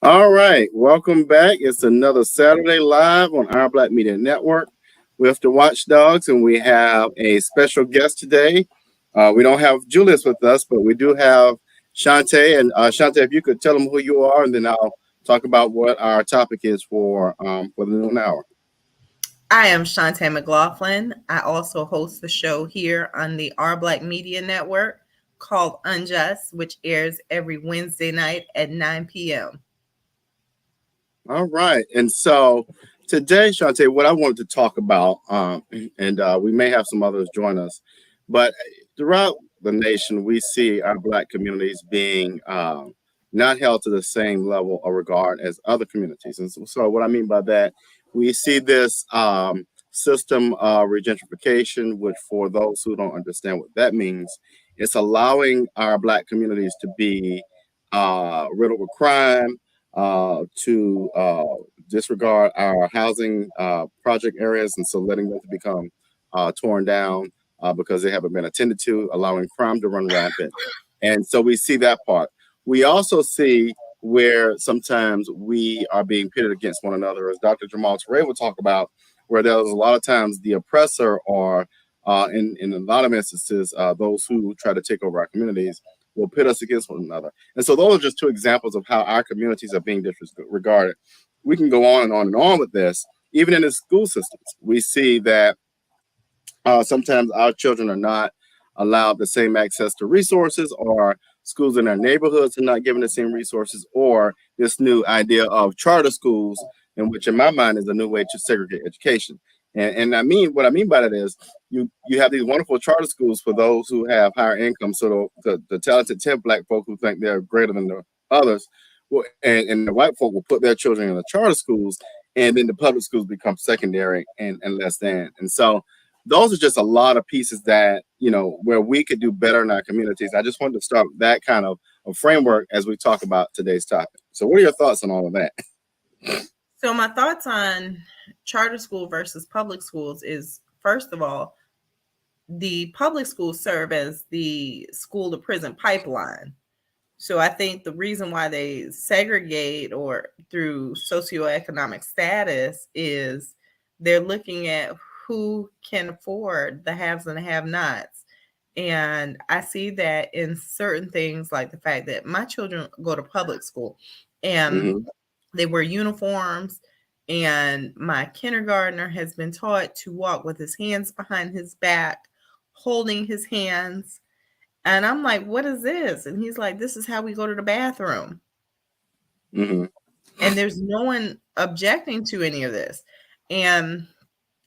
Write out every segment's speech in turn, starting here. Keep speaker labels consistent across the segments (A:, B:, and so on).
A: All right, welcome back. It's another Saturday live on our Black Media Network with the Watch Dogs, and we have a special guest today. We don't have Julius with us, but we do have Shantae. And Shantae, if you could tell them who you are, and then I'll talk about what our topic is for the noon hour.
B: I am Shantae McLaughlin. I also host the show here on the Our Black Media Network called Unjust, which airs every Wednesday night at 9 p.m.
A: All right, and so today, Shantae, what I wanted to talk about, and we may have some others join us, but throughout the nation, we see our Black communities being not held to the same level of regard as other communities. And so what I mean by that, we see this system of regentrification, which for those who don't understand what that means, it's allowing our Black communities to be riddled with crime, to disregard our housing project areas, and so letting them become torn down because they haven't been attended to, allowing crime to run rampant. And so we see that part. We also see where sometimes we are being pitted against one another, as Dr. Jamal Touré will talk about, where there's a lot of times the oppressor or in a lot of instances, those who try to take over our communities will pit us against one another. And so those are just two examples of how our communities are being disregarded. We can go on and on and on with this. Even in the school systems, we see that sometimes our children are not allowed the same access to resources, or schools in their neighborhoods are not given the same resources, or this new idea of charter schools, in which in my mind is a new way to segregate education. And I mean, what I mean by that is you have these wonderful charter schools for those who have higher income. So the talented 10 Black folk who think they're greater than the others, and the white folk will put their children in the charter schools, and then the public schools become secondary and less than. And so those are just a lot of pieces that, where we could do better in our communities. I just wanted to start with that kind of a framework as we talk about today's topic. So what are your thoughts on all of that?
B: So, my thoughts on charter school versus public schools is, first of all, the public schools serve as the school to prison pipeline. So I think the reason why they segregate or through socioeconomic status is they're looking at who can afford the haves and the have-nots. And I see that in certain things, like the fact that my children go to public school and
A: Hmm.
B: they wear uniforms, and my kindergartner has been taught to walk with his hands behind his back, holding his hands. And I'm like, what is this? And he's like, this is how we go to the bathroom.
A: Hmm.
B: And there's no one objecting to any of this. And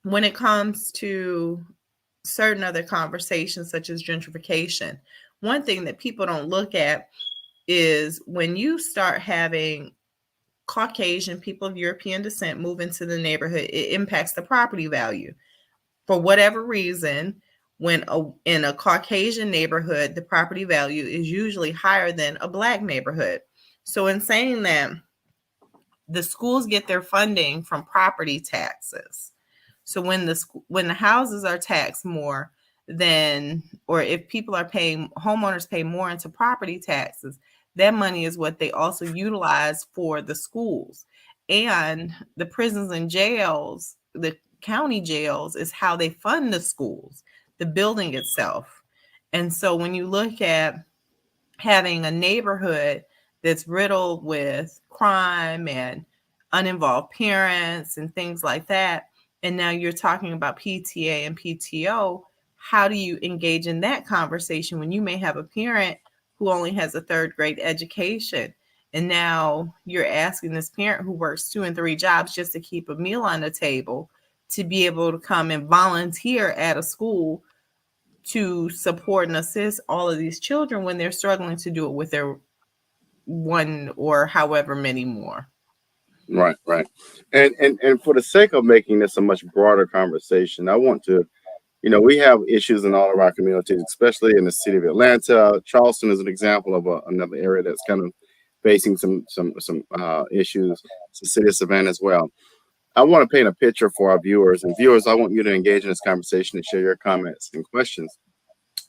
B: when it comes to certain other conversations, such as gentrification, one thing that people don't look at is when you start having Caucasian people of European descent move into the neighborhood, it impacts the property value. For whatever reason, in a Caucasian neighborhood, the property value is usually higher than a Black neighborhood. So, in saying that, the schools get their funding from property taxes. So when the houses are taxed more than, or if people are paying, homeowners pay more into property taxes, that money is what they also utilize for the schools. And the prisons and jails, the county jails, is how they fund the schools, the building itself. And so when you look at having a neighborhood that's riddled with crime and uninvolved parents and things like that, and now you're talking about PTA and PTO, how do you engage in that conversation when you may have a parent who only has a third grade education? And now you're asking this parent who works 2 and 3 jobs just to keep a meal on the table to be able to come and volunteer at a school to support and assist all of these children when they're struggling to do it with their one or however many more.
A: Right, right. And for the sake of making this a much broader conversation, I want to, we have issues in all of our communities, especially in the city of Atlanta. Charleston is an example of another area that's kind of facing some issues. It's the city of Savannah as well. I want to paint a picture for our viewers, and viewers, I want you to engage in this conversation and share your comments and questions.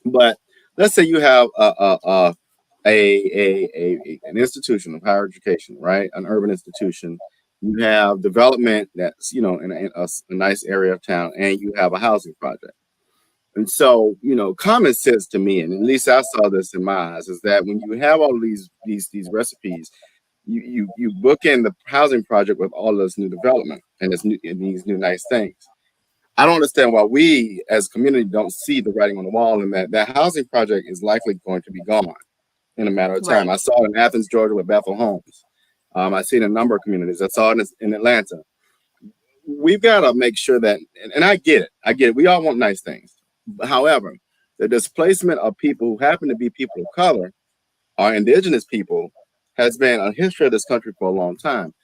A: But let's say you have an institution of higher education, right? An urban institution. You have development that's, in a nice area of town, and you have a housing project. And so, common sense to me, and at least I saw this in my eyes, is that when you have all these recipes, you book in the housing project with all this new development and these new nice things. I don't understand why we as a community don't see the writing on the wall, and that housing project is likely going to be gone in a matter of time.
B: Right.
A: I saw it in Athens, Georgia, with Bethel Homes. I've seen a number of communities. I saw it in Atlanta. We've got to make sure that, and I get it. I get it. We all want nice things. However, the displacement of people who happen to be people of color or indigenous people has been a history of this country for a long time.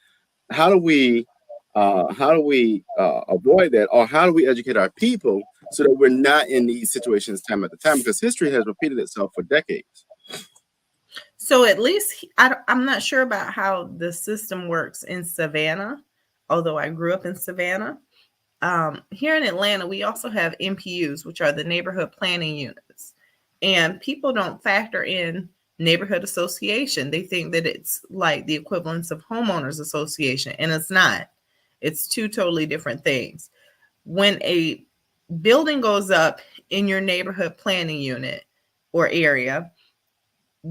A: How do we avoid that, or how do we educate our people so that we're not in these situations time at the time? Because history has repeated itself for decades.
B: So at least I'm not sure about how the system works in Savannah, although I grew up in Savannah. Here in Atlanta, we also have NPUs, which are the neighborhood planning units. And people don't factor in neighborhood association. They think that it's like the equivalence of homeowners association, and it's not. It's two totally different things. When a building goes up in your neighborhood planning unit or area,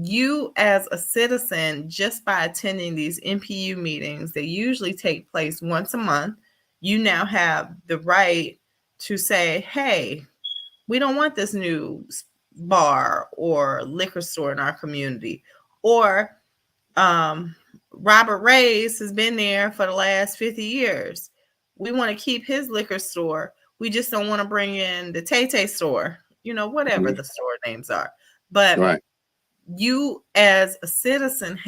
B: you as a citizen, just by attending these NPU meetings, they usually take place once a month, you now have the right to say, hey, we don't want this new bar or liquor store in our community. Or Robert Ray's has been there for the last 50 years. We want to keep his liquor store. We just don't want to bring in the Tay store, whatever the store names are. But
A: Right.
B: you as a citizen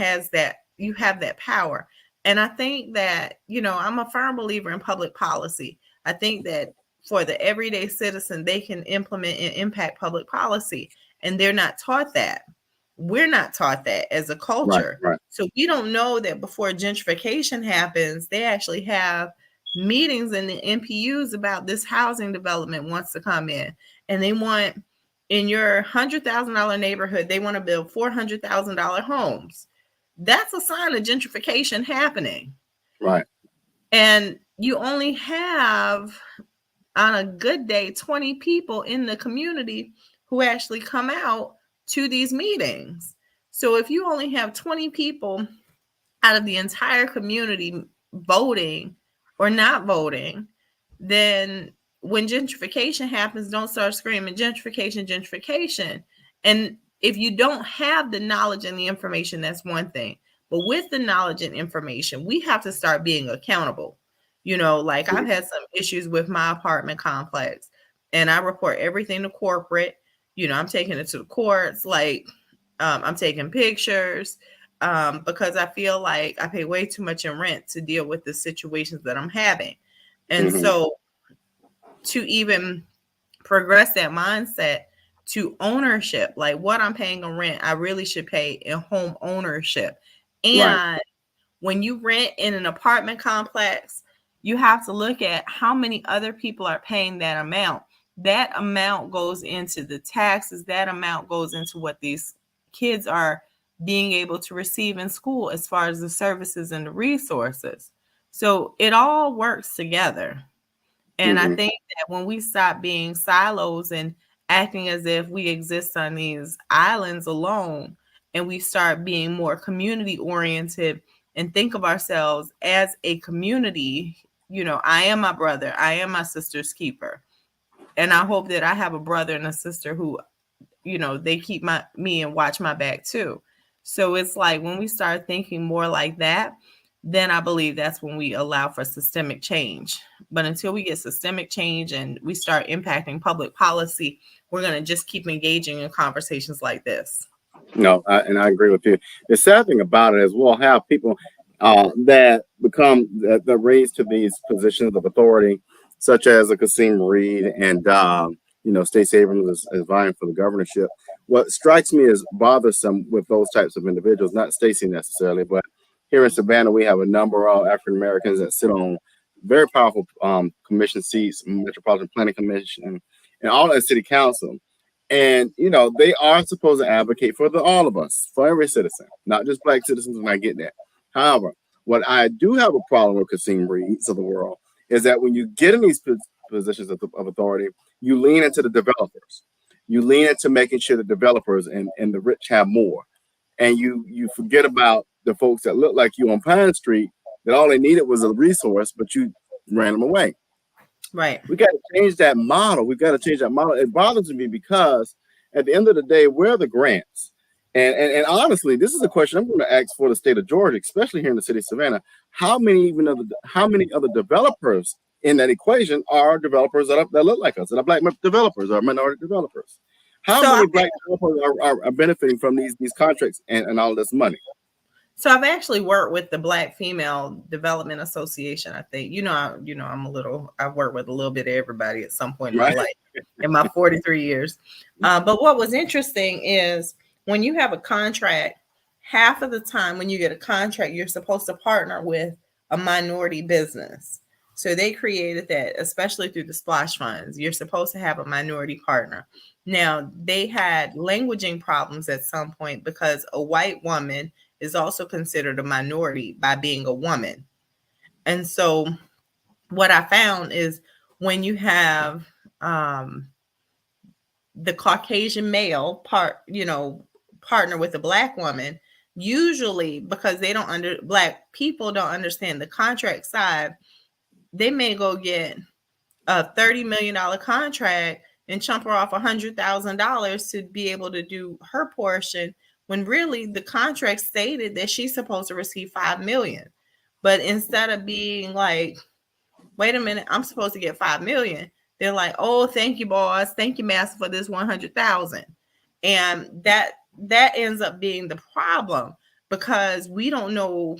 B: you have that power. And I think that, I'm a firm believer in public policy. I think that for the everyday citizen, they can implement and impact public policy, and they're not taught that. We're not taught that as a
A: Right.
B: culture.
A: Right.
B: So we don't know that before gentrification happens, they actually have meetings in the NPUs about this housing development wants to come in, and they want, in your $100,000 neighborhood, they want to build $400,000 homes. That's a sign of gentrification happening.
A: Right.
B: And you only have, on a good day, 20 people in the community who actually come out to these meetings. So if you only have 20 people out of the entire community voting or not voting, then when gentrification happens, don't start screaming gentrification, gentrification. And if you don't have the knowledge and the information, that's one thing. But with the knowledge and information, we have to start being accountable. Like I've had some issues with my apartment complex, and I report everything to corporate. I'm taking it to the courts. Like, I'm taking pictures because I feel like I pay way too much in rent to deal with the situations that I'm having. And so to even progress that mindset to ownership, like what I'm paying on rent, I really should pay in home ownership.
A: Right.
B: And when you rent in an apartment complex, you have to look at how many other people are paying that amount. That amount goes into the taxes. That amount goes into what these kids are being able to receive in school as far as the services and the resources. So it all works together. And I think that when we stop being silos and acting as if we exist on these islands alone, and we start being more community oriented and think of ourselves as a community, I am my brother, I am my sister's keeper. And I hope that I have a brother and a sister who, they keep me and watch my back too. So it's like when we start thinking more like that, then I believe that's when we allow for systemic change. But until we get systemic change and we start impacting public policy, we're going to just keep engaging in conversations like this.
A: No, and I agree with you. The sad thing about it is we'll have people that become that raised to these positions of authority, such as a Kasim Reed and Stacey Abrams is vying for the governorship. What strikes me as bothersome with those types of individuals, not Stacey necessarily, but here in Savannah, we have a number of African Americans that sit on very powerful commission seats, Metropolitan Planning Commission, and all that city council. And they are supposed to advocate for all of us, for every citizen, not just Black citizens. And I get that. However, what I do have a problem with Kasim Reeds of the world is that when you get in these positions of authority, you lean into the developers. You lean into making sure the developers and the rich have more, and you forget about the folks that look like you on Pine Street that all they needed was a resource, but you ran them away.
B: Right.
A: We got to change that model. We got to change that model. It bothers me because at the end of the day, where are the grants? And honestly, this is a question I'm going to ask for the state of Georgia, especially here in the city of Savannah. How many other developers in that equation are developers that look like us, that are Black developers or minority developers? How many Black developers are benefiting from these contracts and all this money?
B: So I've actually worked with the Black Female Development Association. I think I've worked with a little bit of everybody at some point in my life, in my 43 years. But what was interesting is when you have a contract, half of the time when you get a contract, you're supposed to partner with a minority business. So they created that, especially through the splash funds. You're supposed to have a minority partner. Now, they had languaging problems at some point because a white woman is also considered a minority by being a woman. And so what I found is when you have the Caucasian male partner with a Black woman, usually because Black people don't understand the contract side, they may go get a $30 million contract and chump her off $100,000 to be able to do her portion, when really the contract stated that she's supposed to receive $5 million. But instead of being like, wait a minute, I'm supposed to get $5 million, they're like, oh, thank you, boss, thank you, master, for this $100,000. And that ends up being the problem, because we don't know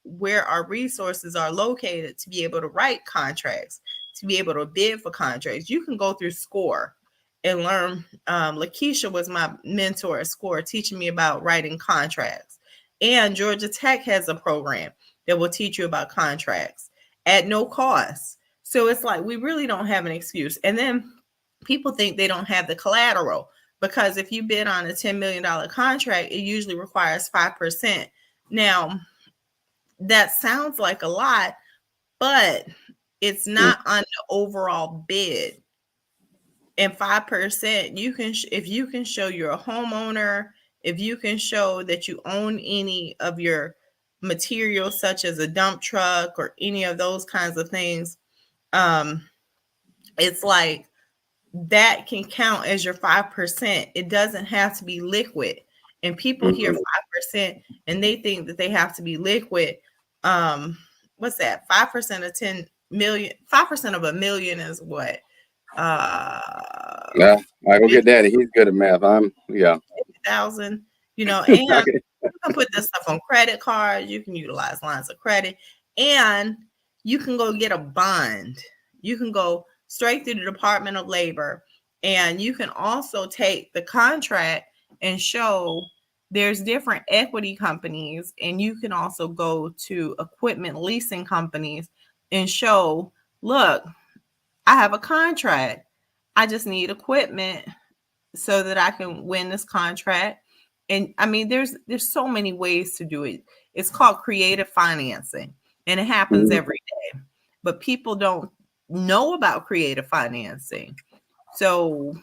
B: where our resources are located to be able to write contracts, to be able to bid for contracts. You can go through SCORE and learn. Lakeisha was my mentor at SCORE, teaching me about writing contracts. And Georgia Tech has a program that will teach you about contracts at no cost. So it's like, we really don't have an excuse. And then people think they don't have the collateral, because if you bid on a $10 million contract, it usually requires 5%. Now, that sounds like a lot, but it's not on the overall bid. And 5%, you can if you can show you're a homeowner, if you can show that you own any of your materials, such as a dump truck or any of those kinds of things, it's like that can count as your 5%. It doesn't have to be liquid. And people hear 5% and they think that they have to be liquid. What's that? 5% of 10 million, 5% of a million is what?
A: Yeah, I go get daddy. He's good at math.
B: 50,000, and you can put this stuff on credit cards, you can utilize lines of credit, and you can go get a bond. You can go straight through the Department of Labor, and you can also take the contract and show there's different equity companies, and you can also go to equipment leasing companies and show, look, I have a contract. I just need equipment so that I can win this contract. And I mean, there's so many ways to do it. It's called creative financing, and it happens every day. But people don't know about creative financing. So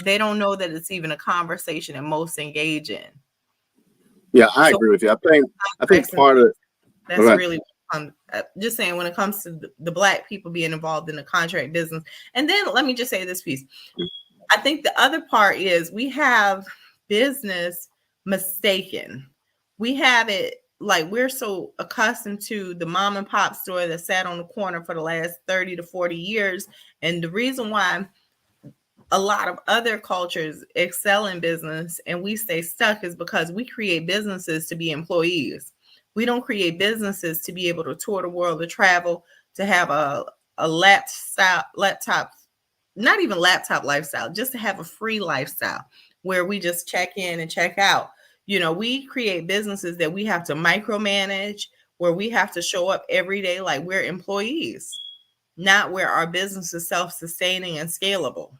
B: they don't know that it's even a conversation that most engage in.
A: Yeah, I agree with you. I think part of
B: that's really just saying, when it comes to the Black people being involved in the contract business. And then let me just say this piece. I think the other part is we have business mistaken. We have it like we're so accustomed to the mom and pop store that sat on the corner for the last 30 to 40 years. And the reason why a lot of other cultures excel in business and we stay stuck is because we create businesses to be employees. We don't create businesses to be able to tour the world, to travel, to have a laptop, not even laptop lifestyle, just to have a free lifestyle where we just check in and check out. We create businesses that we have to micromanage, where we have to show up every day like we're employees, not where our business is self-sustaining and scalable.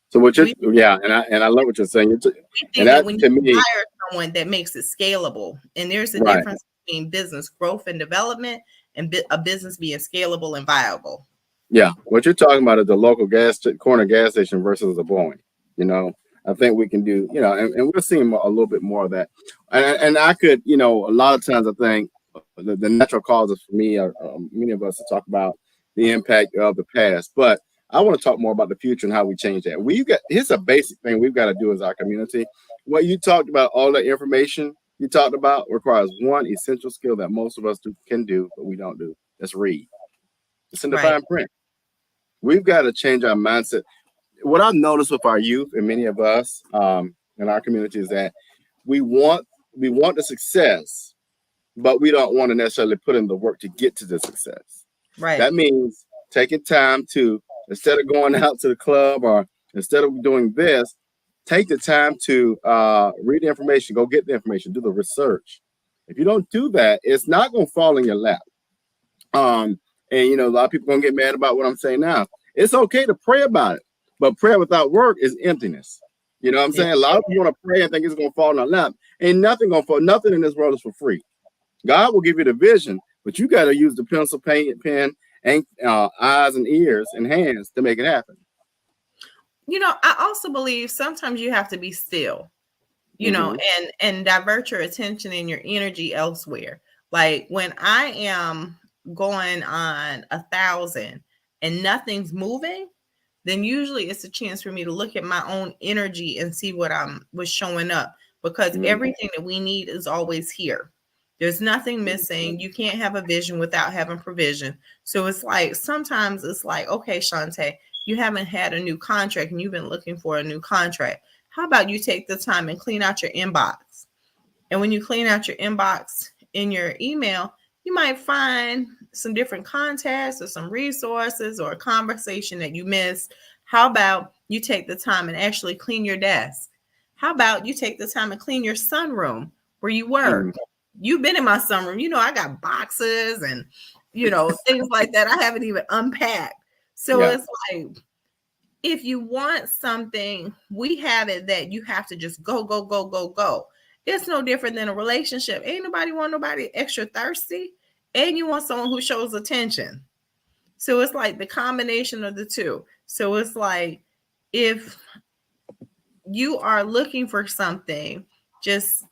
A: So what you're,
B: We
A: yeah, and I love what you're saying.
B: we
A: And
B: think that
A: that
B: when you
A: to me,
B: hire someone, that makes it scalable, and there's a
A: right.
B: difference between business growth and development and a business being scalable and viable.
A: Yeah, what you're talking about is the local corner gas station versus the Boeing. You know, I think we can do, and we're seeing a little bit more of that. And I could, a lot of times I think the natural causes for me are many of us to talk about the impact of the past, but I want to talk more about the future and how we change that. Here's a basic thing we've got to do as our community. What you talked about, all the information you talked about requires one essential skill that most of us can do, but we don't do. That's read. It's in the
B: Right,
A: fine print. We've got to change our mindset. What I've noticed with our youth and many of us in our community is that we want the success, but we don't want to necessarily put in the work to get to the success.
B: right.
A: That means taking time to, instead of going out to the club or instead of doing this, take the time to read the information, go get the information, do the research. If you don't do that, it's not going to fall in your lap. And a lot of people gonna get mad about what I'm saying now. It's okay to pray about it, but prayer without work is emptiness. You know what I'm
B: Yeah.
A: saying? A lot of people want to pray and think it's gonna fall in our lap. Ain't nothing gonna fall. Nothing in this world is for free. God will give you the vision, but you got to use the pencil, paint, pen, and eyes and ears and hands to make it happen.
B: I also believe sometimes you have to be still,
A: Mm-hmm.
B: and divert your attention and your energy elsewhere. Like when I am going on 1,000 and nothing's moving, then usually it's a chance for me to look at my own energy and see what's showing up, because
A: Mm-hmm.
B: everything that we need is always here. There's nothing missing. You can't have a vision without having provision. So it's like, sometimes it's like, okay, Shantae, you haven't had a new contract and you've been looking for a new contract. How about you take the time and clean out your inbox? And when you clean out your inbox in your email, you might find some different contacts or some resources or a conversation that you missed. How about you take the time and actually clean your desk? How about you take the time and clean your sunroom where you work?
A: Mm-hmm.
B: You've been in my sunroom. I got boxes and, things like that. I haven't even unpacked. So
A: Yeah.
B: it's like, if you want something, we have it that you have to just go, go, go, go, go. It's no different than a relationship. Ain't nobody want nobody extra thirsty. And you want someone who shows attention. So it's like the combination of the two. So it's like, if you are looking for something, just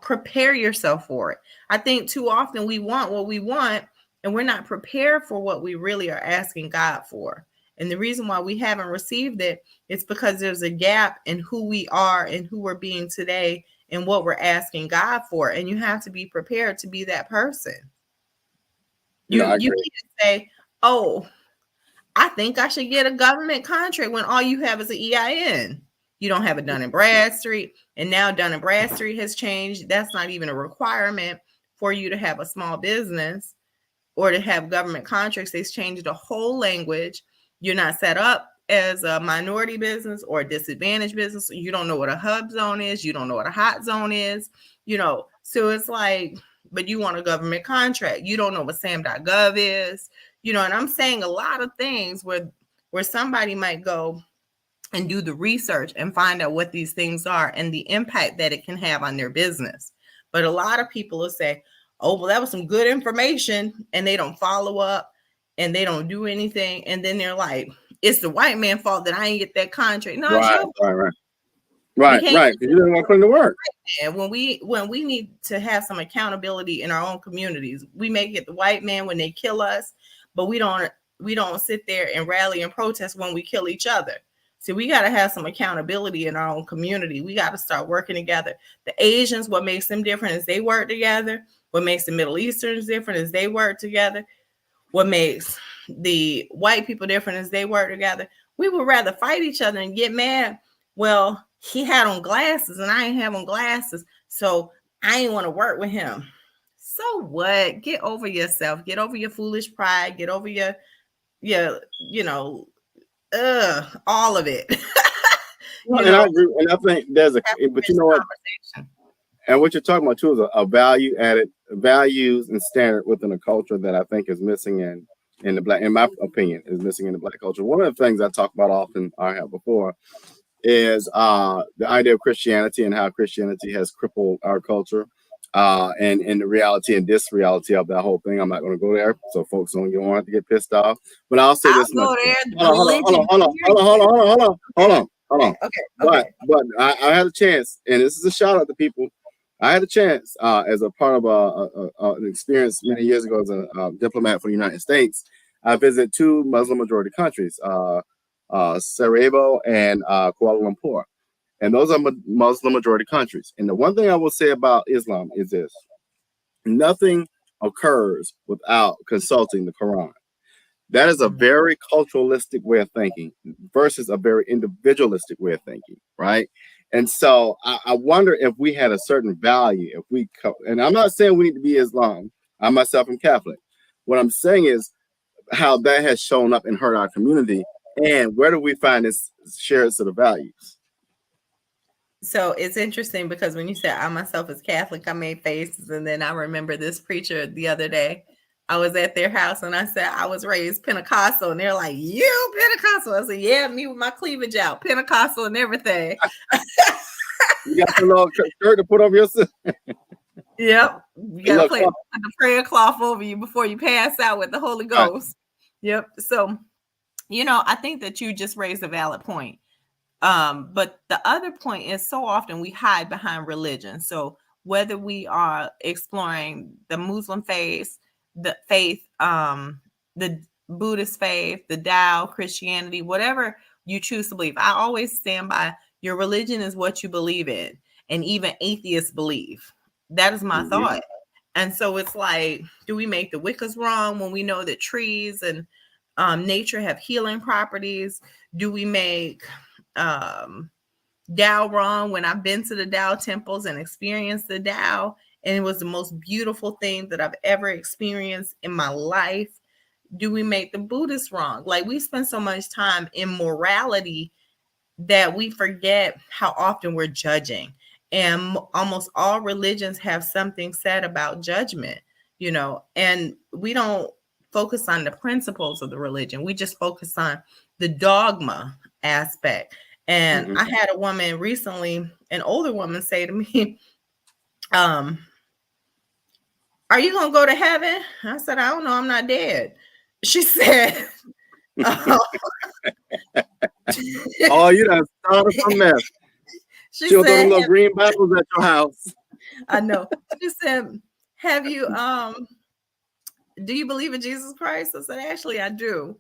B: prepare yourself for it. I think too often we want what we want and we're not prepared for what we really are asking God for. And the reason why we haven't received it is because there's a gap in who we are and who we're being today and what we're asking God for. And you have to be prepared to be that person. You
A: I agree.
B: can't say, oh, I think I should get a government contract when all you have is an EIN. You don't have it Dun and Bradstreet, and now Dun and Bradstreet has changed. That's not even a requirement for you to have a small business or to have government contracts. They've changed the whole language. You're not set up as a minority business or a disadvantaged business. You don't know what a hub zone is. You don't know what a hot zone is. So it's like, but you want a government contract. You don't know what SAM.gov is. And I'm saying a lot of things where somebody might go and do the research and find out what these things are and the impact that it can have on their business. But a lot of people will say, oh, well, that was some good information, and they don't follow up and they don't do anything. And then they're like, it's the white man's fault that I didn't get that contract. No, it's your fault.
A: Right. You didn't want to put in the work.
B: And when we need to have some accountability in our own communities, we make it the white man when they kill us, but we don't sit there and rally and protest when we kill each other. So we got to have some accountability in our own community. We got to start working together. The Asians, what makes them different is they work together. What makes the Middle Easterns different is they work together. What makes the white people different is they work together. We would rather fight each other and get mad. Well, he had on glasses and I ain't have on glasses, so I ain't want to work with him. So what? Get over yourself. Get over your foolish pride. Get over your all of it.
A: Well, and I agree. And I think there's but you know what? And what you're talking about too is a value added values and standard within a culture that I think is missing in in my opinion, is missing in the Black culture. One of the things I talk about often, I have before, is the idea of Christianity and how Christianity has crippled our culture. And the reality and disreality of that whole thing. I'm not going to go there, so folks don't have to get pissed off. But I'll say
B: I'll
A: this much.
B: go there.
A: Hold on.
B: Okay.
A: But I had a chance, and this is a shout out to people. I had a chance as a part of an experience many years ago as a diplomat for the United States. I visited two Muslim majority countries, Sarajevo and Kuala Lumpur. And those are Muslim majority countries. And the one thing I will say about Islam is this: nothing occurs without consulting the Quran. That is a very culturalistic way of thinking versus a very individualistic way of thinking, right? And so I wonder if we had a certain value, and I'm not saying we need to be Islam. I myself am Catholic. What I'm saying is how that has shown up and hurt our community, and where do we find this shared set of values?
B: So it's interesting because when you said I myself as Catholic, I made faces. And then I remember this preacher the other day. I was at their house and I said, I was raised Pentecostal. And they're like, you Pentecostal? I said, yeah, me with my cleavage out, Pentecostal and everything.
A: You got the little shirt to put over yourself.
B: Yep. You got to put the prayer cloth over you before you pass out with the Holy Ghost. Right. Yep. So, I think that you just raised a valid point. But the other point is so often we hide behind religion. So whether we are exploring the Muslim faith, the Buddhist faith, the Tao, Christianity, whatever you choose to believe, I always stand by your religion is what you believe in. And even atheists believe. That is my thought. And so it's like, do we make the Wiccas wrong when we know that trees and nature have healing properties? Do we make Tao wrong when I've been to the Tao temples and experienced the Tao, and it was the most beautiful thing that I've ever experienced in my life? Do we make the Buddhists wrong? Like, we spend so much time in morality that we forget how often we're judging. And almost all religions have something said about judgment, and we don't focus on the principles of the religion. We just focus on the dogma aspect. And I had a woman recently, an older woman, say to me, are you going to go to heaven? I said, I don't know. I'm not dead. She said,
A: oh, you done started from there. She'll throw little green Bibles at your house.
B: I know. She said, have you, do you believe in Jesus Christ? I said, actually, I do.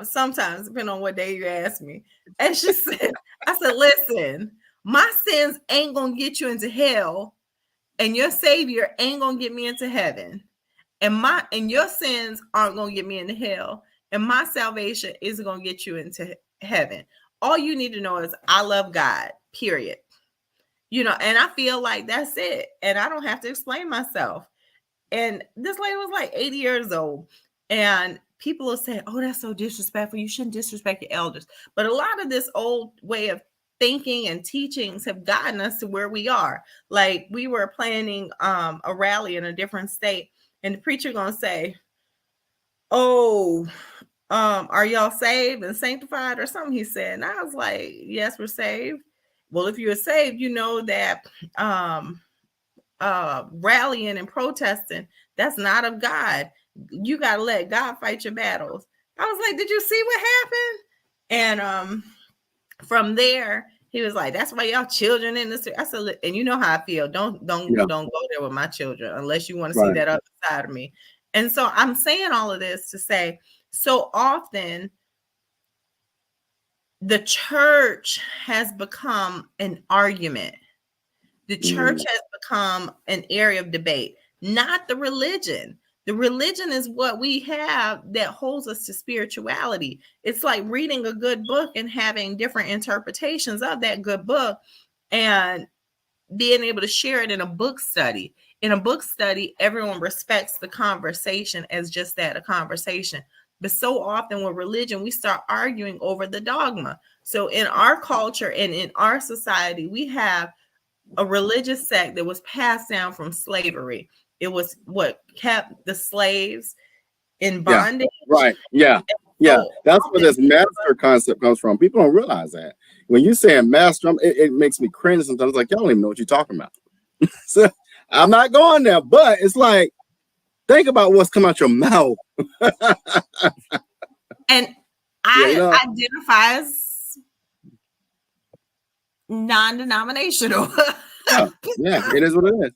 B: Sometimes, depending on what day you ask me. And she said, I said, listen, my sins ain't going to get you into hell, and your Savior ain't going to get me into heaven. And your sins aren't going to get me into hell, and my salvation isn't going to get you into heaven. All you need to know is I love God, period. And I feel like that's it. And I don't have to explain myself. And this lady was like 80 years old. And people will say, oh, that's so disrespectful. You shouldn't disrespect your elders. But a lot of this old way of thinking and teachings have gotten us to where we are. Like, we were planning a rally in a different state, and the preacher going to say, oh, are y'all saved and sanctified or something? He said. And I was like, yes, we're saved. Well, if you're saved, you know that rallying and protesting, that's not of God. You got to let God fight your battles. I was like, did you see what happened? And from there, he was like, that's why y'all children in this. I said, and you know how I feel. Don't go there with my children unless you want to see that other side of me. And so I'm saying all of this to say, so often the church has become an argument. The church has become an area of debate, not the religion. The religion is what we have that holds us to spirituality. It's like reading a good book and having different interpretations of that good book and being able to share it in a book study. In a book study, everyone respects the conversation as just that, a conversation. But so often with religion, we start arguing over the dogma. So in our culture and in our society, we have a religious sect that was passed down from slavery. It was what kept the slaves in
A: Yeah.
B: bondage.
A: Right. Yeah. Yeah.
B: So
A: That's where this master concept comes from. People don't realize that. When you say master, it makes me cringe sometimes. Like, y'all don't even know what you're talking about. So I'm not going there, but it's like, think about what's coming out your mouth.
B: and
A: Yeah,
B: I identify as non-denominational.
A: yeah, it is what it is.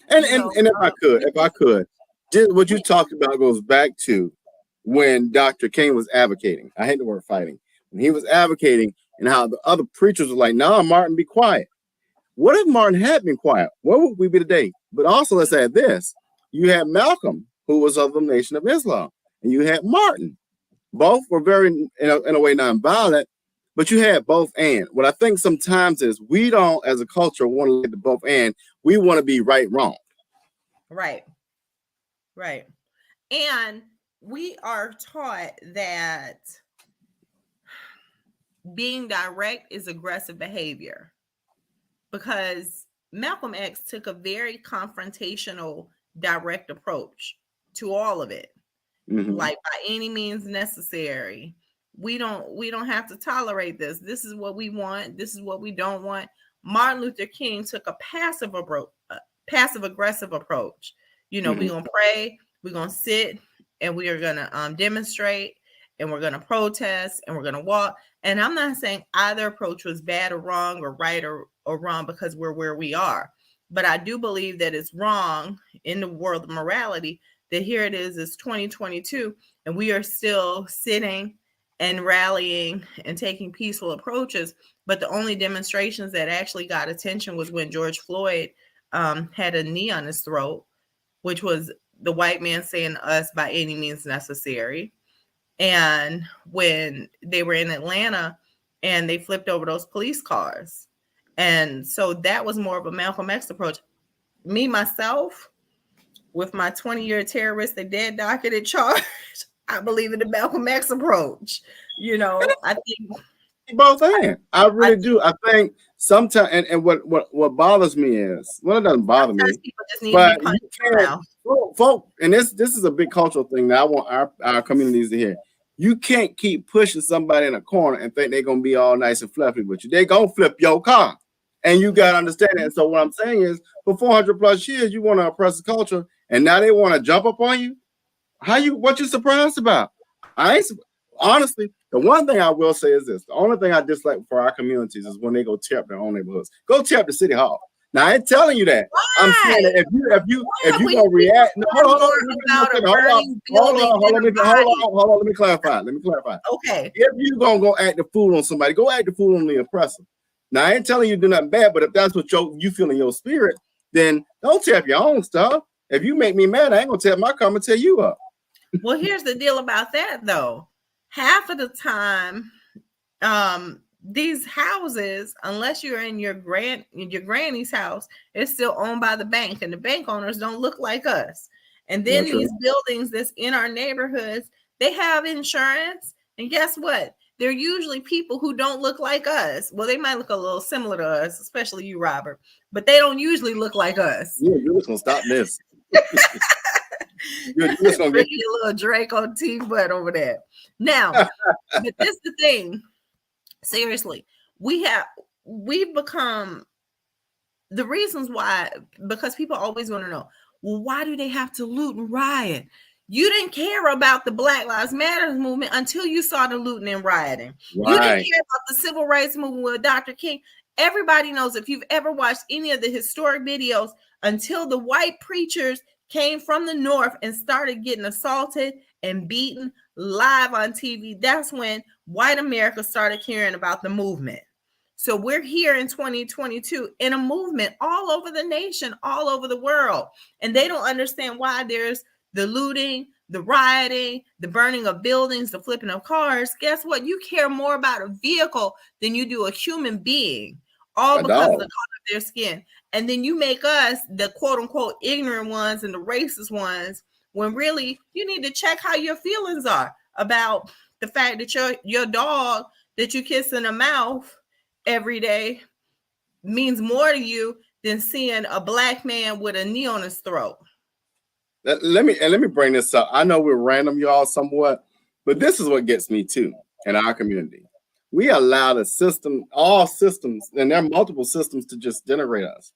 A: And if I could, what you talked about goes back to when Dr. King was advocating. I hate the word fighting. When he was advocating and how the other preachers were like, "No, Martin, be quiet." What if Martin had been quiet? Where would we be today? But also, let's add this: you had Malcolm, who was of the Nation of Islam, and you had Martin. Both were very, in a way, nonviolent, but you had both and. What I think sometimes is we don't, as a culture, want to look at the both and. We want to be right, wrong.
B: Right. And we are taught that being direct is aggressive behavior, because Malcolm X took a very confrontational, direct approach to all of it.
A: Mm-hmm.
B: Like, by any means necessary. We don't have to tolerate this. This is what we want. This is what we don't want. Martin Luther King took a passive aggressive approach. We're gonna pray, we're gonna sit, and we are gonna demonstrate, and we're gonna protest, and we're gonna walk. And I'm not saying either approach was bad or wrong or right or wrong, because we're where we are. But I do believe that it's wrong in the world of morality that here it is, it's 2022, and we are still sitting and rallying and taking peaceful approaches. But the only demonstrations that actually got attention was when George Floyd had a knee on his throat, which was the white man saying to us, by any means necessary. And when they were in Atlanta and they flipped over those police cars. And so that was more of a Malcolm X approach. Me, myself, with my 20-year terroristic dead docketed charge, I believe in the Malcolm X approach. I think
A: both and. I really do. I think sometimes, and what bothers me is, well, it doesn't bother me,
B: people just need
A: but
B: to be punched
A: you can't, folk, and this is a big cultural thing that I want our communities to hear. You can't keep pushing somebody in a corner and think they're gonna be all nice and fluffy with you. They're gonna flip your car, and you gotta understand that. So what I'm saying is, for 400 plus years, you want to oppress the culture, and now they want to jump up on you. What you surprised about? Honestly, the one thing I will say is this: the only thing I dislike for our communities is when they go tear up their own neighborhoods. Go tear up the city hall. Now I ain't telling you that.
B: Why?
A: I'm saying that if you gonna react, hold on, let me clarify.
B: Okay.
A: If you gonna go act the fool on somebody, go act the fool on the oppressor. Now I ain't telling you to do nothing bad, but if that's what you feel in your spirit, then don't tear up your own stuff. If you make me mad, I ain't gonna tear up my car and tear you up.
B: Well, here's the deal about that, though. Half of the time, these houses, unless you're in your granny's house, it's still owned by the bank, and the bank owners don't look like us. And then these buildings that's in our neighborhoods, they have insurance, and guess what? They're usually people who don't look like us. Well, they might look a little similar to us, especially you, Robert, but they don't usually look like us.
A: Yeah, you're just gonna stop this.
B: You're just gonna get a little Drake on T-butt over there. Now, but this is the thing. Seriously, we've become the reasons why, because people always want to know, well, why do they have to loot and riot? You didn't care about the Black Lives Matter movement until you saw the looting and rioting. Right. You didn't care about the civil rights movement with Dr. King. Everybody knows, if you've ever watched any of the historic videos, until the white preachers came from the North and started getting assaulted and beaten live on TV, that's when white America started caring about the movement. So we're here in 2022 in a movement all over the nation, all over the world. And they don't understand why there's the looting, the rioting, the burning of buildings, the flipping of cars. Guess what? You care more about a vehicle than you do a human being, all because of the color of their skin. And then you make us the quote unquote ignorant ones and the racist ones, when really you need to check how your feelings are about the fact that your dog that you kiss in the mouth every day means more to you than seeing a black man with a knee on his throat.
A: let me bring this up. I know we're random, y'all, somewhat, but this is what gets me too in our community. We allow the system, all systems, and there are multiple systems to just denigrate us.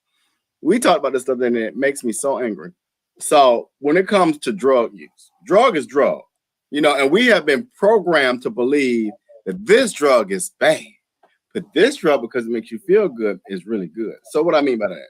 A: We talked about this stuff, and it makes me so angry. So when it comes to drug use, drug is drug, and we have been programmed to believe that this drug is bad, but this drug, because it makes you feel good, is really good. So what I mean by that,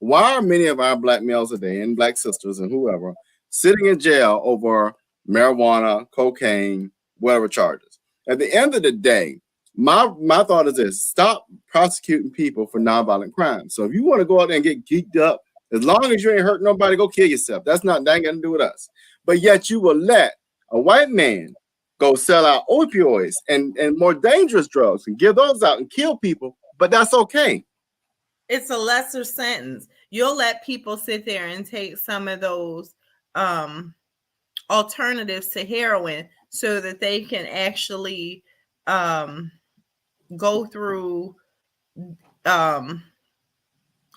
A: why are many of our black males today and black sisters and whoever sitting in jail over marijuana, cocaine, whatever charges? At the end of the day, my thought is this: stop prosecuting people for nonviolent crimes. So if you want to go out there and get geeked up, as long as you ain't hurt nobody, go kill yourself. That ain't got to do with us. But yet you will let a white man go sell out opioids and more dangerous drugs and give those out and kill people, but that's okay.
B: It's a lesser sentence. You'll let people sit there and take some of those alternatives to heroin so that they can actually go through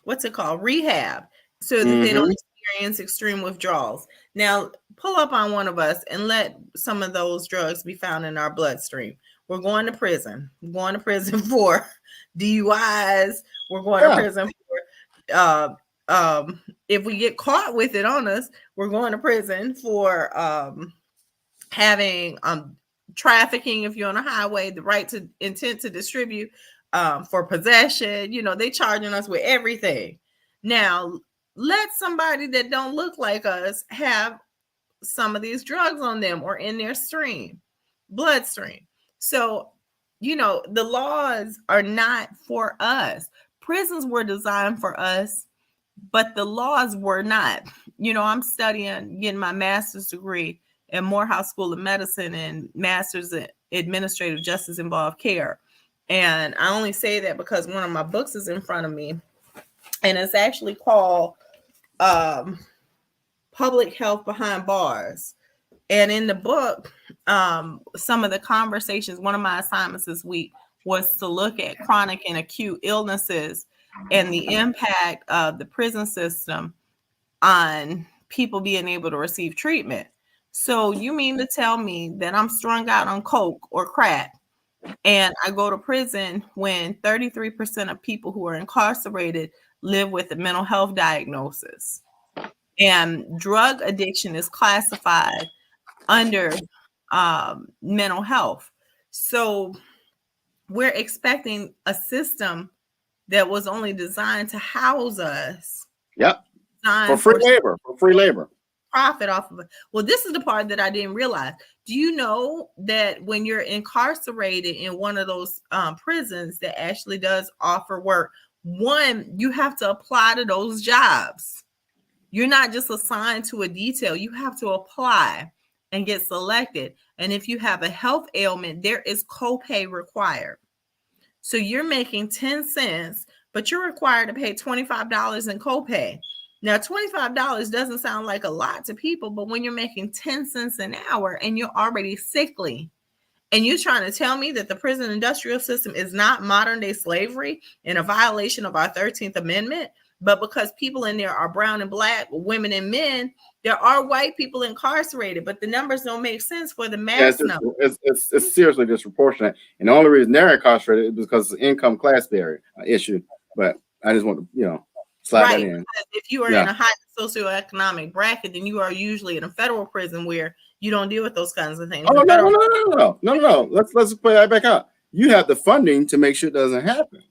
B: what's it called? Rehab, so that they don't experience extreme withdrawals. Now, pull up on one of us and let some of those drugs be found in our bloodstream. We're going to prison. We're going to prison for DUIs. We're going to prison for if we get caught with it on us, we're going to prison for having trafficking if you're on a highway, the right to intent to distribute, for possession. They charging us with everything. Now, let somebody that don't look like us have some of these drugs on them or in their bloodstream. So, the laws are not for us. Prisons were designed for us, but the laws were not. I'm getting my master's degree at Morehouse School of Medicine and master's in administrative justice involved care. And I only say that because one of my books is in front of me, and it's actually called Public Health Behind Bars. And in the book, some of the conversations, one of my assignments this week was to look at chronic and acute illnesses and the impact of the prison system on people being able to receive treatment. So you mean to tell me that I'm strung out on coke or crack and I go to prison when 33% of people who are incarcerated live with a mental health diagnosis, and drug addiction is classified under mental health? So we're expecting a system that was only designed to house us.
A: Yep. For free labor.
B: Profit off of it. Well, this is the part that I didn't realize. Do you know that when you're incarcerated in one of those prisons that actually does offer work, one, you have to apply to those jobs. You're not just assigned to a detail. You have to apply and get selected. And if you have a health ailment, there is copay required. So you're making 10 cents, but you're required to pay $25 in copay. Now, $25 doesn't sound like a lot to people, but when you're making 10 cents an hour and you're already sickly, and you're trying to tell me that the prison industrial system is not modern day slavery and a violation of our 13th Amendment, but because people in there are brown and black, women and men, there are white people incarcerated, but the numbers don't make sense for the mass number.
A: It's seriously disproportionate. And the only reason they're incarcerated is because it's an income class barrier issue. But I just want to, slide that in.
B: If you are in a high socioeconomic bracket, then you are usually in a federal prison where you don't deal with those kinds of things.
A: Oh, no. Let's play that back out. You have the funding to make sure it doesn't happen.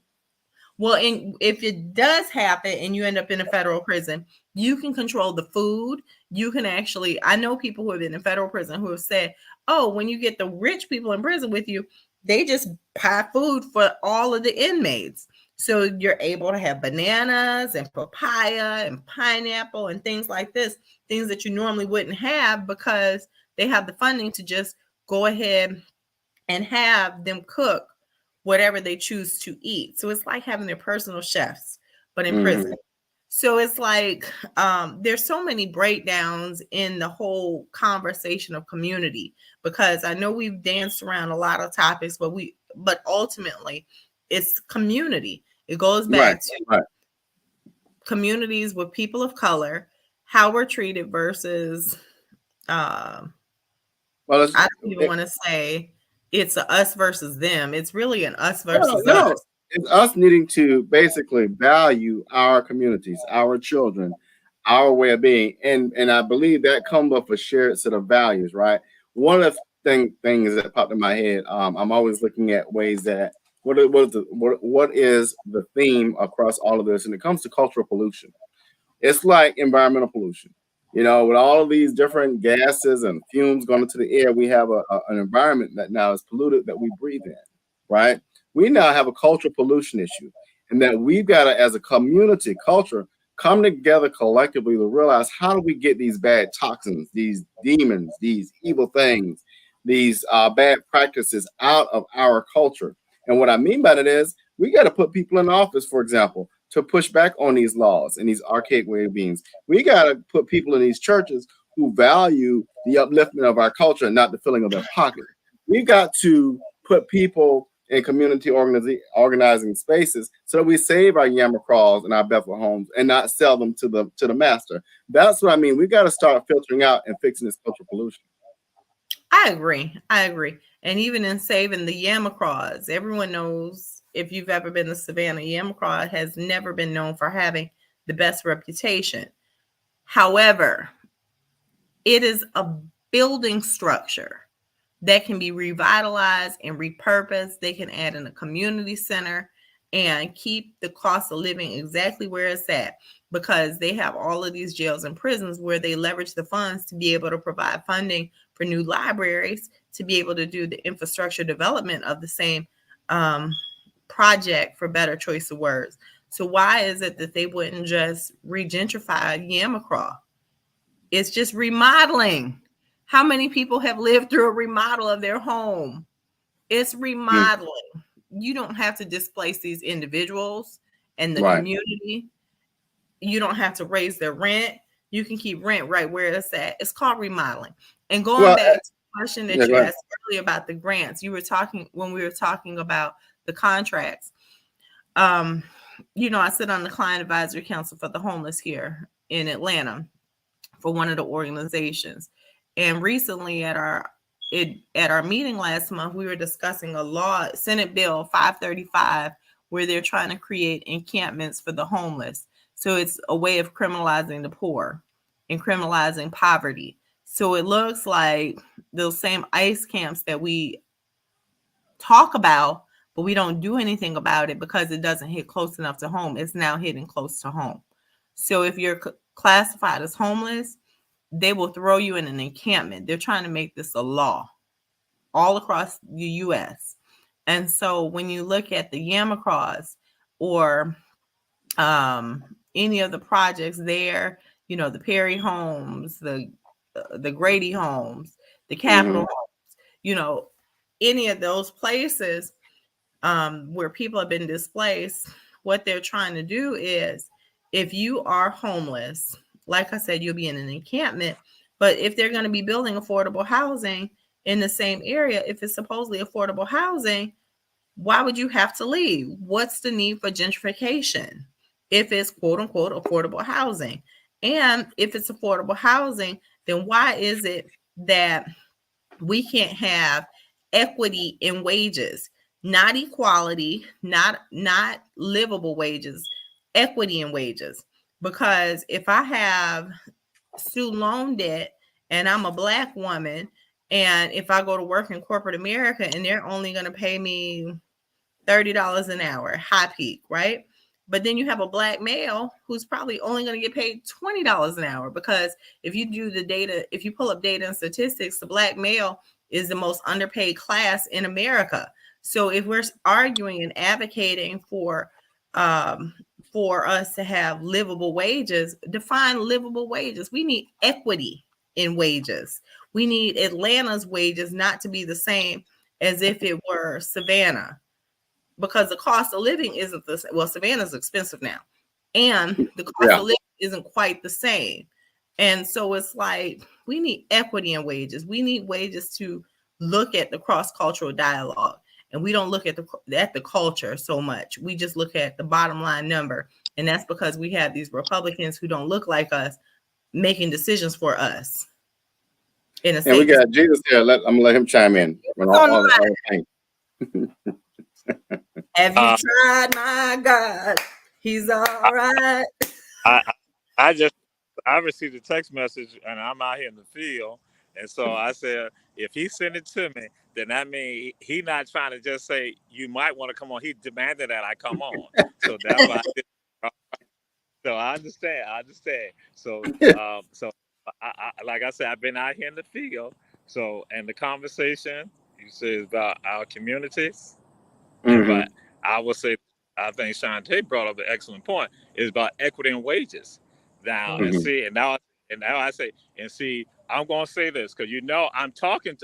B: Well, and if it does happen and you end up in a federal prison, you can control the food. You can actually, I know people who have been in federal prison who have said, oh, when you get the rich people in prison with you, they just buy food for all of the inmates. So you're able to have bananas and papaya and pineapple and things like this, things that you normally wouldn't have because they have the funding to just go ahead and have them cook whatever they choose to eat. So it's like having their personal chefs, but in prison. So it's like there's so many breakdowns in the whole conversation of community, because I know we've danced around a lot of topics, but ultimately it's community. It goes back to communities with people of color how we're treated versus um
A: Well, it's,
B: I don't even want to say it's a us versus them. It's really an us
A: no,
B: versus
A: no.
B: us.
A: It's us needing to basically value our communities, our children, our way of being, and I believe that comes with a shared set of values, right? One of the things that popped in my head, I'm always looking at ways that what is the theme across all of this, and it comes to cultural pollution. It's like environmental pollution. You know, with all of these different gases and fumes going into the air, we have an environment that now is polluted that we breathe in, right? We now have a cultural pollution issue, and that we've got to, as a community, culture, come together collectively to realize how do we get these bad toxins, these demons, these evil things, these bad practices out of our culture. And what I mean by that is we got to put people in office, for example, to push back on these laws and these archaic way of beings. We got to put people in these churches who value the upliftment of our culture and not the filling of their pocket. We've got to put people in community organizing spaces so that we save our Yammer Crawls and our Bethel homes and not sell them to the master. That's what I mean. We got to start filtering out and fixing this cultural pollution.
B: I agree. I agree. And even in saving the Yamacraws, everyone knows if you've ever been to Savannah, Yamacraw has never been known for having the best reputation. However, it is a building structure that can be revitalized and repurposed. They can add in a community center and keep the cost of living exactly where it's at, because they have all of these jails and prisons where they leverage the funds to be able to provide funding for new libraries, to be able to do the infrastructure development of the same project, for better choice of words. So why is it that they wouldn't just regentrify Yamacraw? It's just remodeling. How many people have lived through a remodel of their home? It's remodeling. You don't have to displace these individuals and the
A: Right.
B: community. You don't have to raise their rent. You can keep rent right where it's at. It's called remodeling. And going
A: Well,
B: back to the question that you
A: go ahead.
B: asked earlier about the grants, you were talking when we were talking about the contracts. I sit on the client advisory council for the homeless here in Atlanta for one of the organizations. And recently at our meeting last month, we were discussing a law, Senate Bill 535, where they're trying to create encampments for the homeless. So it's a way of criminalizing the poor and criminalizing poverty. So it looks like those same ICE camps that we talk about, but we don't do anything about it because it doesn't hit close enough to home. It's now hitting close to home. So if you're classified as homeless, they will throw you in an encampment. They're trying to make this a law all across the U.S. And so when you look at the Yamacraws or any of the projects there, the Perry homes, the Grady homes, the Capitol homes, any of those places where people have been displaced, what they're trying to do is, if you are homeless, like I said, you'll be in an encampment. But if they're going to be building affordable housing in the same area, if it's supposedly affordable housing, why would you have to leave? What's the need for gentrification if it's quote unquote affordable housing? And if it's affordable housing, then why is it that we can't have equity in wages? Not equality, not livable wages, equity in wages. Because if I have student loan debt and I'm a Black woman, and if I go to work in corporate America and they're only going to pay me $30 an hour, high peak, right? But then you have a Black male who's probably only going to get paid $20 an hour, because if you do the data, if you pull up data and statistics, the Black male is the most underpaid class in America. So if we're arguing and advocating for us to have livable wages, define livable wages. We need equity in wages. We need Atlanta's wages not to be the same as if it were Savannah, because the cost of living isn't the same. Well, Savannah's expensive now, and the cost of living isn't quite the same. And so it's like, we need equity in wages. We need wages to look at the cross-cultural dialogue. And we don't look at the culture so much. We just look at the bottom line number. And that's because we have these Republicans who don't look like us making decisions for us in a
A: And we
B: safe.
A: got Jesus here. I'm gonna let him chime in on all the things.
B: Have you tried my God? He's all right.
C: I received a text message and I'm out here in the field, and so I said, if he sent it to me, then that means he not trying to just say you might want to come on. He demanded that I come on, so that's why I did. So I understand. So, so like I said, I've been out here in the field. So, and the conversation you said is about our communities, and
A: Mm-hmm.
C: but I would say, I think Shantae brought up an excellent point. Is about equity in wages. Now,
B: Mhm.
C: and see, and now I say, and see, I'm going to say this because I'm talking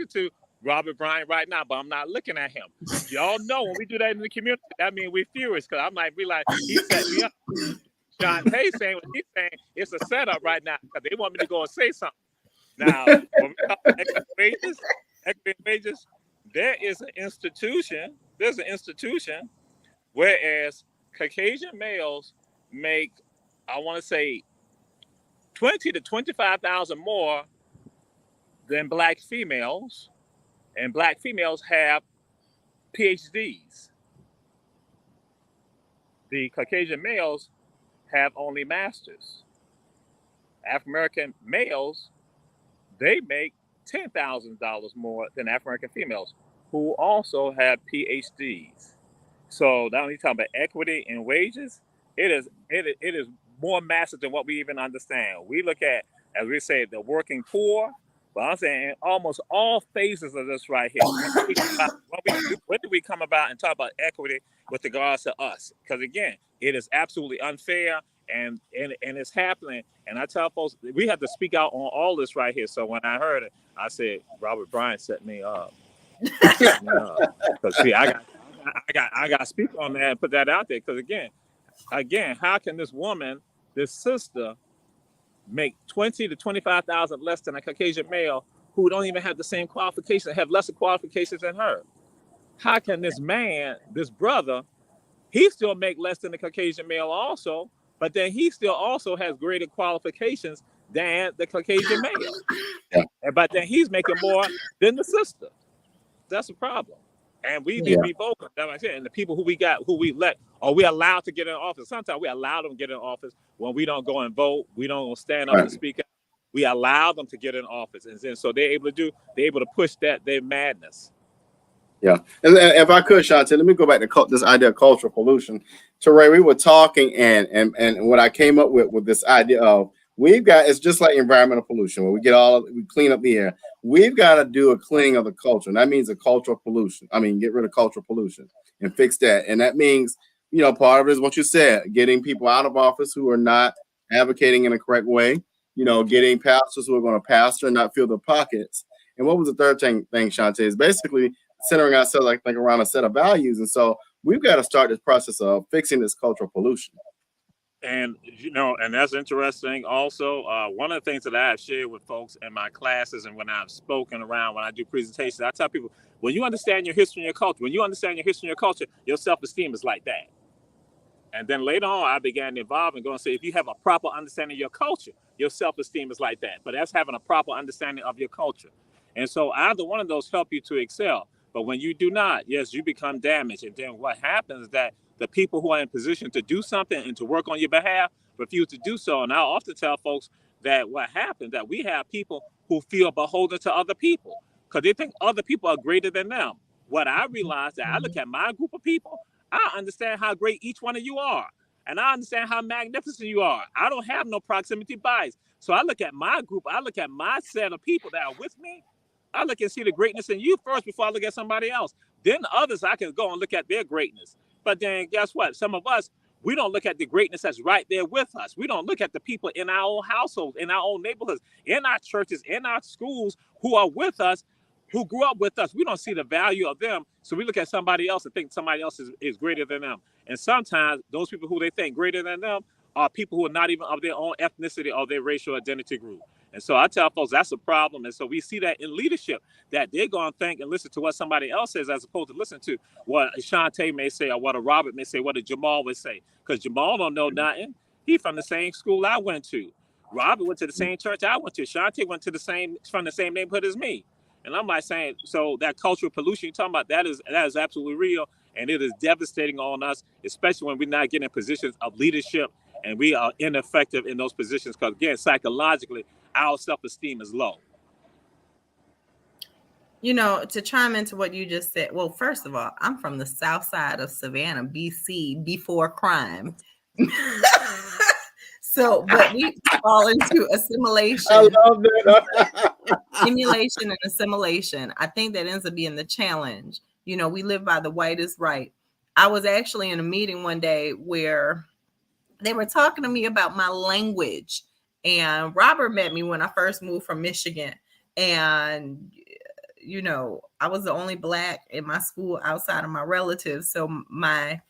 C: to Robert Bryant right now, but I'm not looking at him. Y'all know when we do that in the community, that means we're furious because I might realize he set me up. Shantae saying what he's saying, it's a setup right now because they want me to go and say something. Now, when we talk about equity in wages, there is an institution. There's an institution, whereas Caucasian males make, I want to say, 20 to 25,000 more than black females, and black females have PhDs. The Caucasian males have only masters. African American males, they make $10,000 more than African American females who also have PhDs. So now when you talk about equity in wages, it is more massive than what we even understand. We look at, as we say, the working poor, but I'm saying in almost all phases of this right here. When do we come about and talk about equity with regards to us? Because again, it is absolutely unfair, and it's happening. And I tell folks we have to speak out on all this right here. So when I heard it, I said Robert Bryant set me up. Because see, I got to speak on that and put that out there. Because again, how can this woman, this sister, make 20 to 25,000 less than a Caucasian male who don't even have the same qualifications, have lesser qualifications than her? How can this man, this brother, he still make less than the Caucasian male also, but then he still also has greater qualifications than the Caucasian male,
A: Yeah.
C: but then he's making more than the sister. That's a problem. And we need to be vocal. That's what I said. And the people who we let, are we allowed to get in office? Sometimes we allow them to get in office when we don't go and vote. We don't stand up
A: Right.
C: and speak out. We allow them to get in office. And then so they're able to push their madness.
A: Yeah. And if I could, Shantae, let me go back to this idea of cultural pollution. So Ray, we were talking and what I came up with this idea of it's just like environmental pollution where we clean up the air. We've got to do a cleaning of the culture. And that means a cultural pollution. I mean, get rid of cultural pollution and fix that. And that means, part of it is what you said, getting people out of office who are not advocating in a correct way, getting pastors who are going to pastor and not fill their pockets. And what was the third thing, Shantae, is basically centering ourselves like around a set of values. And so we've got to start this process of fixing this cultural pollution.
C: And and that's interesting. Also, one of the things that I have shared with folks in my classes and when I've spoken around, when I do presentations, I tell people, when you understand your history and your culture, your self-esteem is like that. And then later on, I began to evolve and go and say, if you have a proper understanding of your culture, your self-esteem is like that. But that's having a proper understanding of your culture. And so either one of those help you to excel. But when you do not, yes, you become damaged. And then what happens is that the people who are in position to do something and to work on your behalf refuse to do so. And I often tell folks that what happens, that we have people who feel beholden to other people because they think other people are greater than them. What I realized that I look at my group of people, I understand how great each one of you are. And I understand how magnificent you are. I don't have no proximity bias. So I look at my group, I look at my set of people that are with me. I look and see the greatness in you first before I look at somebody else. Then others, I can go and look at their greatness. But then guess what? Some of us, we don't look at the greatness that's right there with us. We don't look at the people in our own households, in our own neighborhoods, in our churches, in our schools who are with us, who grew up with us. We don't see the value of them. So we look at somebody else and think somebody else is greater than them. And sometimes those people who they think greater than them are people who are not even of their own ethnicity or their racial identity group. And so I tell folks that's a problem. And so we see that in leadership, that they're going to think and listen to what somebody else says as opposed to listen to what Shantae may say or what a Robert may say, what a Jamal would say. Because Jamal don't know nothing. He from the same school I went to. Robert went to the same church I went to. Shantae went to from the same neighborhood as me. And I'm like saying, so that cultural pollution you're talking about, that is absolutely real. And it is devastating on us, especially when we're not getting in positions of leadership and we are ineffective in those positions. Because again, psychologically, our self-esteem is low.
B: You know, to chime into what you just said, well, first of all, I'm from the south side of Savannah, BC, before crime. So, but we fall into assimilation.
A: I love that.
B: Emulation and assimilation. I think that ends up being the challenge. You know, we live by the white is right. I was actually in a meeting one day where they were talking to me about my language. And Robert met me when I first moved from Michigan. And, you know, I was the only Black in my school outside of my relatives. So my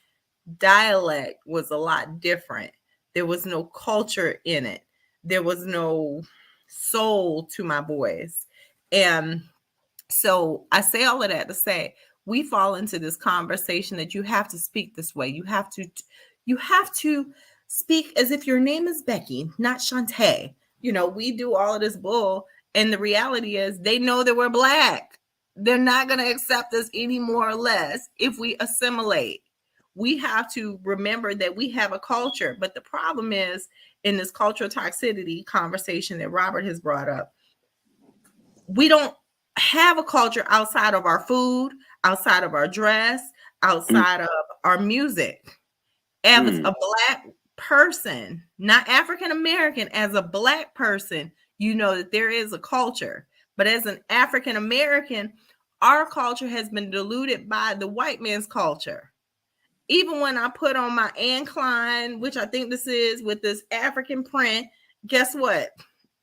B: dialect was a lot different. There was no culture in it. There was no soul to my voice. And so I say all of that to say we fall into this conversation that you have to speak this way. You have to speak as if your name is Becky, not Shantae. You know, we do all of this bull. And the reality is they know that we're Black. They're not going to accept us any more or less if we assimilate. We have to remember that we have a culture. But the problem is in this cultural toxicity conversation that Robert has brought up, we don't have a culture outside of our food, outside of our dress, outside of our music. As a Black person, not African American, as a Black person, you know that there is a culture. But as an African American, our culture has been diluted by the white man's culture. Even when I put on my Anne Klein, which I think this is with this African print, guess what?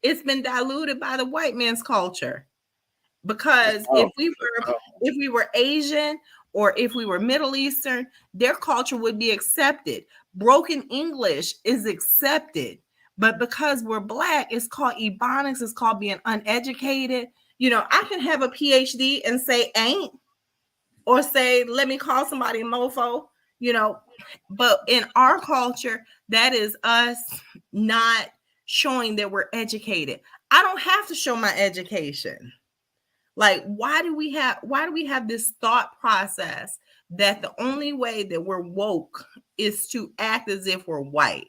B: It's been diluted by the white man's culture. Because if we were Asian or if we were Middle Eastern, their culture would be accepted. Broken English is accepted. But because we're Black, it's called Ebonics, it's called being uneducated. You know, I can have a PhD and say ain't, or say, let me call somebody a mofo. You know, but in our culture, that is us not showing that we're educated. I don't have to show my education. Like, why do we have this thought process that the only way that we're woke is to act as if we're white?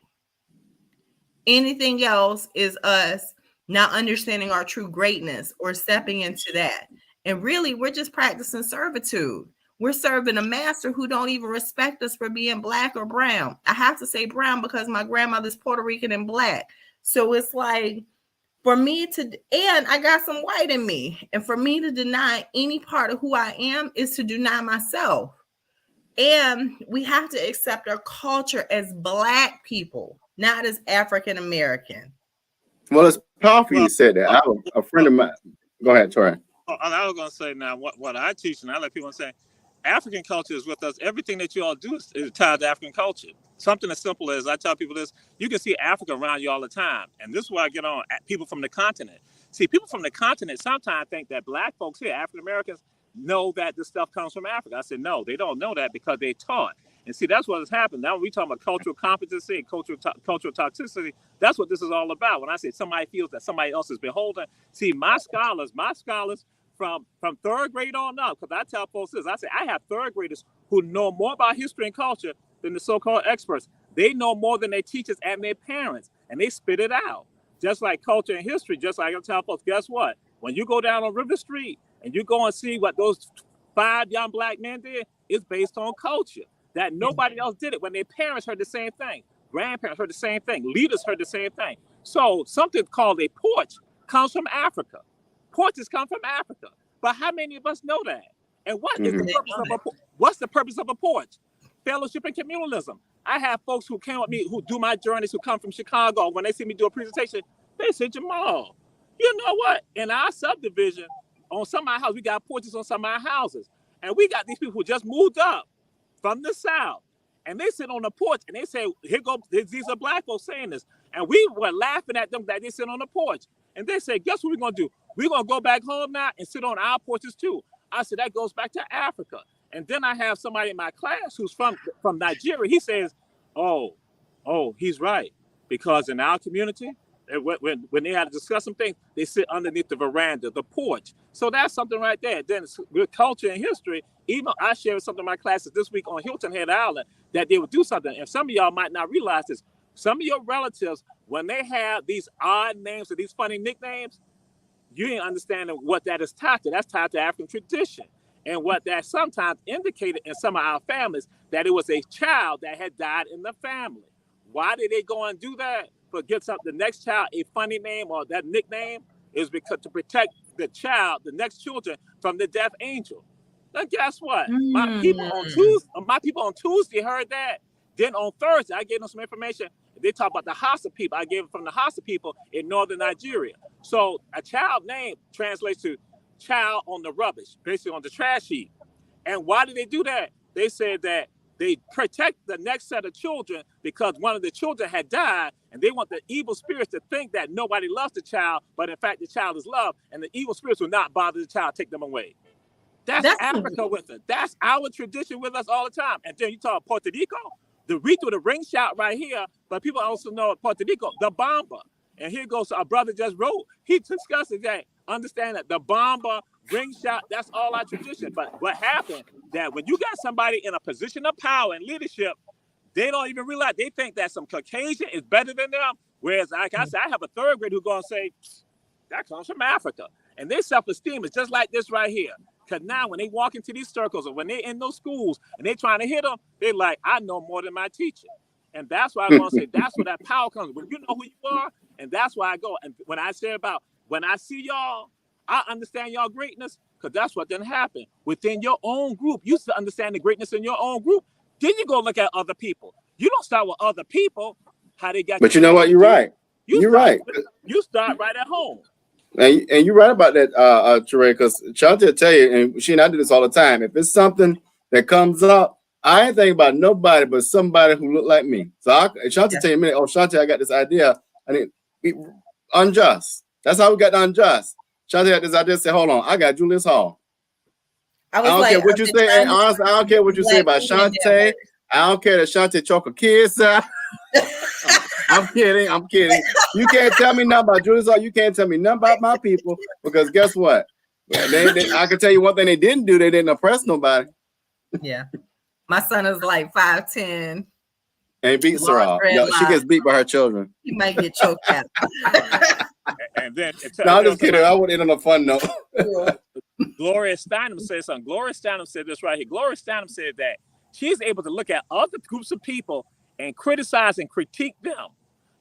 B: Anything else is us not understanding our true greatness or stepping into that. And really, we're just practicing servitude. We're serving a master who don't even respect us for being Black or brown. I have to say brown because my grandmother's Puerto Rican and Black. So it's like, for me to, and I got some white in me. And for me to deny any part of who I am is to deny myself. And we have to accept our culture as Black people, not as African American.
A: Well, it's powerful you said that. I have a friend of mine. Go ahead, Tori.
C: I was going to say now, what I teach, and I let people say, African culture is with us. Everything that you all do is tied to African culture. Something as simple as, I tell people this, you can see Africa around you all the time. And this is where I get on people from the continent. See, people from the continent sometimes think that Black folks here, African Americans, know that this stuff comes from Africa. I said, no, they don't know that because they taught. And see, that's what has happened. Now, when we talk about cultural competency and cultural toxicity, that's what this is all about. When I say somebody feels that somebody else is beholden, see, my scholars from third grade on up, because I tell folks this, I say, I have third graders who know more about history and culture than the so-called experts. They know more than their teachers and their parents, and they spit it out. Just like culture and history, just like I tell folks, guess what? When you go down on River Street and you go and see what those 5 young Black men did, it's based on culture. That nobody else did it. When their parents heard the same thing, grandparents heard the same thing, leaders heard the same thing. So something called a porch comes from Africa. Porches come from Africa. But how many of us know that? And what is the purpose of what's the purpose of a porch? Fellowship and communalism. I have folks who came with me, who do my journeys, who come from Chicago. When they see me do a presentation, they say, Jamal, you know what? In our subdivision, on some of our houses, we got porches on some of our houses. And we got these people who just moved up from the South. And they sit on the porch and they say, these are Black folks saying this. And we were laughing at them that they sit on the porch. And they say, guess what we're going to do? We're going to go back home now and sit on our porches too. I said, that goes back to Africa. And then I have somebody in my class who's from Nigeria. He says, oh, he's right. Because in our community, And when they had to discuss some things, they sit underneath the veranda, the porch. So that's something right there. Then with culture and history, even I shared something in my classes this week on Hilton Head Island that they would do something. And some of y'all might not realize this. Some of your relatives, when they have these odd names or these funny nicknames, you ain't understanding what that is tied to. That's tied to African tradition. And what that sometimes indicated in some of our families, that it was a child that had died in the family. Why did they go and do that? But get the next child a funny name or that nickname is because to protect the child, the next children from the death angel. Now guess what? My people on Tuesday heard that. Then on Thursday, I gave them some information. They talk about the Hausa people. I gave them from the Hausa people in northern Nigeria. So a child name translates to child on the rubbish, basically on the trash heap. And why did they do that? They said that they protect the next set of children because one of the children had died, and they want the evil spirits to think that nobody loves the child, but in fact the child is loved, and the evil spirits will not bother the child, take them away. That's Africa with us. That's our tradition with us all the time. And then you talk Puerto Rico, we do the ring shout right here, but people also know Puerto Rico, the bomba. And here goes our brother just wrote. He discusses that. Understand that the bomba, ring shot, that's all our tradition. But what happened that when you got somebody in a position of power and leadership, they don't even realize, they think that some Caucasian is better than them. Whereas, like I said, I have a third grade who's going to say, that comes from Africa. And their self-esteem is just like this right here. Because now when they walk into these circles or when they're in those schools and they're trying to hit them, they're like, I know more than my teacher. And that's why I'm going to say, that's where that power comes. When you know who you are, and that's why I go. And when I say about, when I see y'all, I understand y'all greatness, because that's what didn't happen. Within your own group, you used to understand the greatness in your own group. Then you go look at other people. You don't start with other people, how they got.
A: But you know what? You're right. You're right.
C: You start right at home.
A: And you're right about that, Teray, because Shanti will tell you, and she and I do this all the time. If it's something that comes up, I ain't thinking about nobody but somebody who look like me. So Shanti tell you a minute, oh, Shanti, I got this idea. I mean, unjust. That's how we got the unjust. Shanti had this idea, say, hold on, I got Julius Hall. I don't care what you say. And honestly, I don't care what you say about Shanti. I don't care that Shanti choke a kids. I'm kidding. You can't tell me nothing about Julius Hall. You can't tell me nothing about my people, because guess what? I can tell you one thing they didn't do. They didn't oppress nobody.
B: Yeah. My son is like 5'10".
A: And beats her off. Yo, she gets beat by her children.
B: He might get choked out.
C: And then
A: no, I'm just kidding. I would end on a fun note.
C: Gloria Steinem said something. Gloria Steinem said this right here. Gloria Steinem said that she's able to look at other groups of people and criticize and critique them.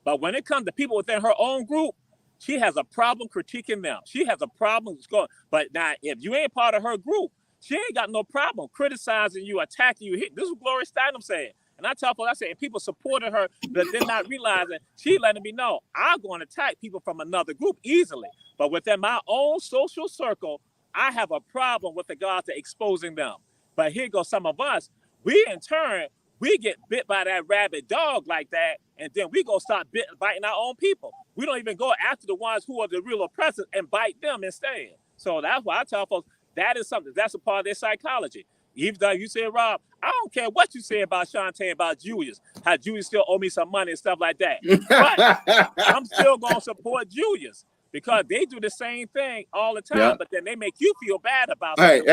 C: But when it comes to people within her own group, she has a problem critiquing them. She has a problem going. But now, if you ain't part of her group, she ain't got no problem criticizing you, attacking you. This is what Gloria Steinem said. And I tell people, I say, and people supported her, but they're not realizing she letting me know I'm going to attack people from another group easily. But within my own social circle, I have a problem with regard to exposing them. But here goes some of us. We in turn, we get bit by that rabid dog like that, and then we go start biting our own people. We don't even go after the ones who are the real oppressors and bite them instead. So that's why I tell folks, that is something, that's a part of their psychology. Even though you said, Rob, I don't care what you say about Shantae, about Julius, how Julius still owe me some money and stuff like that. But I'm still going to support Julius because they do the same thing all the time, but then they make you feel bad about something.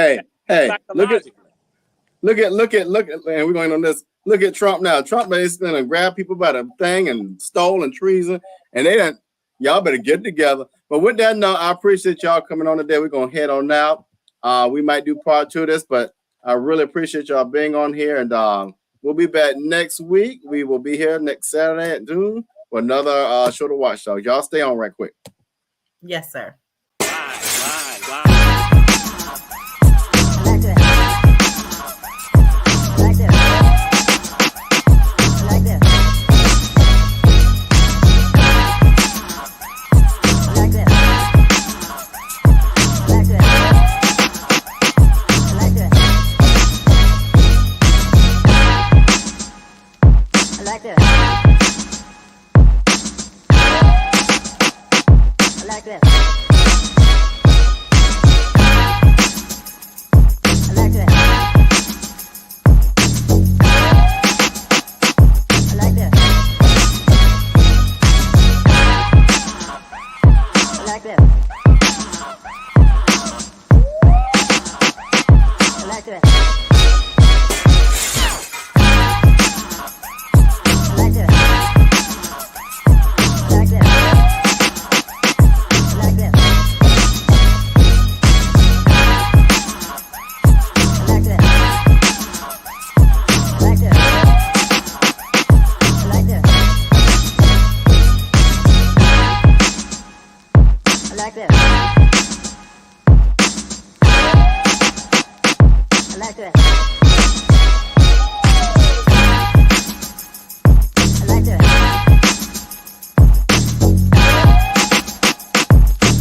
A: Hey, look at, and we're going on this. Look at Trump now. Trump is going to grab people by the thing and stolen treason, and they didn't. Y'all better get together. But with that note, I appreciate y'all coming on today. We're going to head on out. We might do part 2 of this, but I really appreciate y'all being on here, and we'll be back next week. We will be here next Saturday at noon for another show to Watch Dawgs. Y'all stay on right quick.
B: Yes, sir.